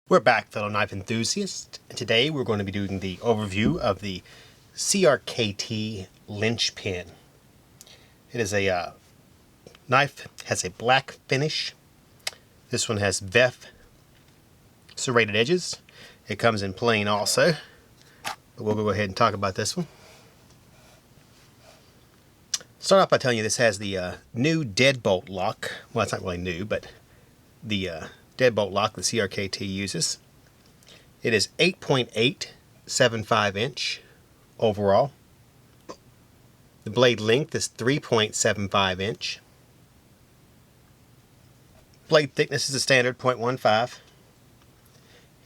We're back, fellow knife enthusiasts, and today we're going to be doing the overview of the CRKT Linchpin. It is a knife, has a black finish. This one has Veff serrated edges. It comes in plain also, but we'll go ahead and talk about this one. Start off by telling you this has the new deadbolt lock. Well, it's not really new, but the deadbolt lock the CRKT uses. It is 8.875 inch overall. The blade length is 3.75 inch. Blade thickness is a standard 0.15.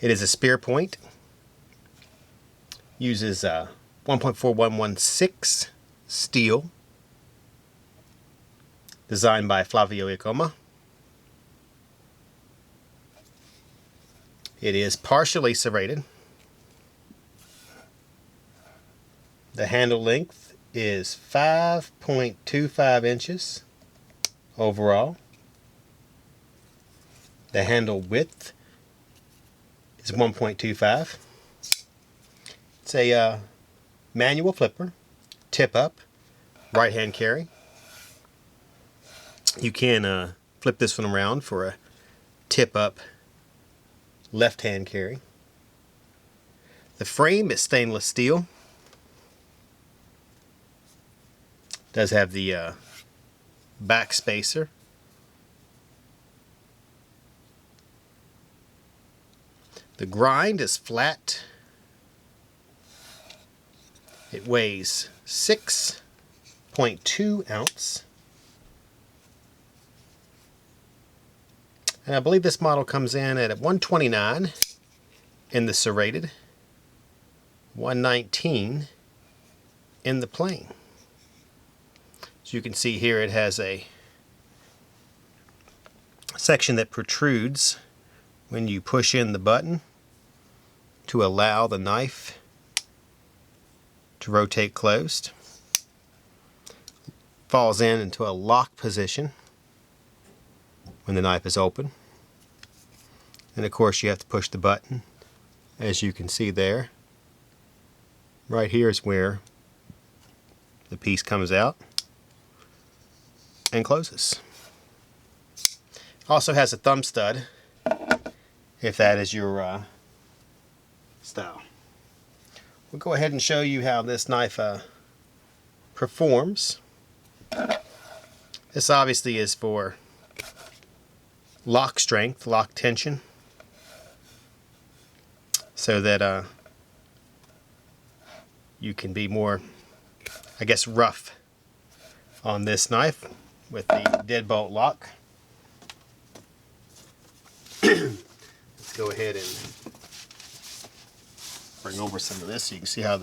It is a spear point. Uses 1.4116 steel. Designed by Flavio Iacoma. It is partially serrated. The handle length is 5.25 inches overall. The handle width is 1.25. It's a manual flipper, tip up, right hand carry. You can flip this one around for a tip up left hand carry. The frame is stainless steel. Does have the back spacer. The grind is flat. It weighs 6.2 ounce. And I believe this model comes in at 129 in the serrated, 119 in the plain. As you can see here, it has a section that protrudes when you push in the button to allow the knife to rotate closed. Falls into a lock position when the knife is open. And of course you have to push the button, as you can see there. Right here is where the piece comes out and closes. Also has a thumb stud, if that is your style. We'll go ahead and show you how this knife performs. This obviously is for lock strength, lock tension, so that you can be more, I guess, rough on this knife with the deadbolt lock. Let's go ahead and bring over some of this so you can see how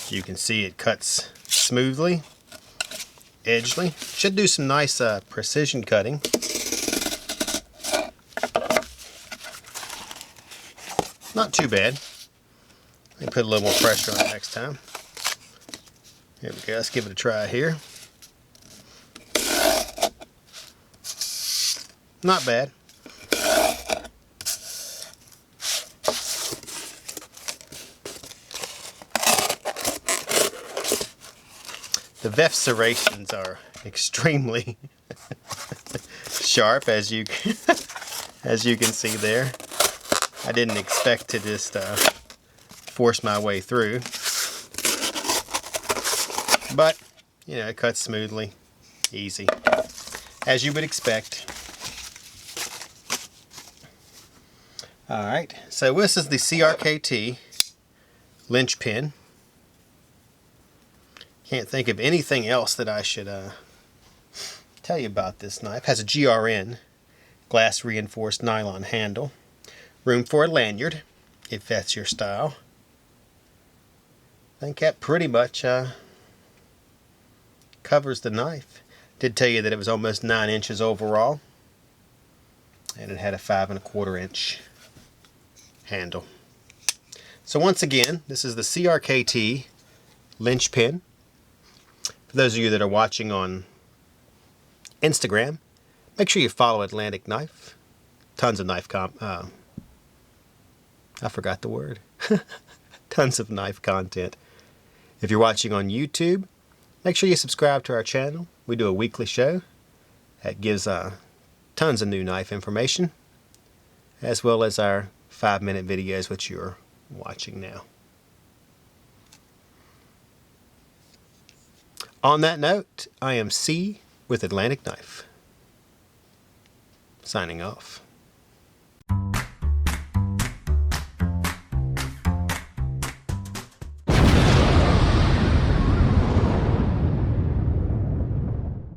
you can see it cuts smoothly, edgely. Should do some nice precision cutting. Not too bad. Let me put a little more pressure on it next time. Here we go. Let's give it a try here. Not bad. The Veff Serrations are extremely sharp, as you can see there. I didn't expect to just force my way through, but you know, it cuts smoothly, easy, as you would expect. Alright, so this is the CRKT Linchpin. Can't think of anything else that I should tell you about this knife. Has a GRN, glass reinforced nylon handle. Room for a lanyard, if that's your style. I think that pretty much covers the knife. Did tell you that it was almost 9 inches overall, and it had a 5¼ inch handle. So once again, this is the CRKT Linchpin. For those of you that are watching on Instagram, Make sure you follow Atlantic Knife. Tons of knife I forgot the word. Tons of knife content. If you're watching on YouTube, make sure you subscribe to our channel. We do a weekly show that gives tons of new knife information, as well as our 5-minute videos which you're watching now. On that note, I am C with Atlantic Knife. Signing off.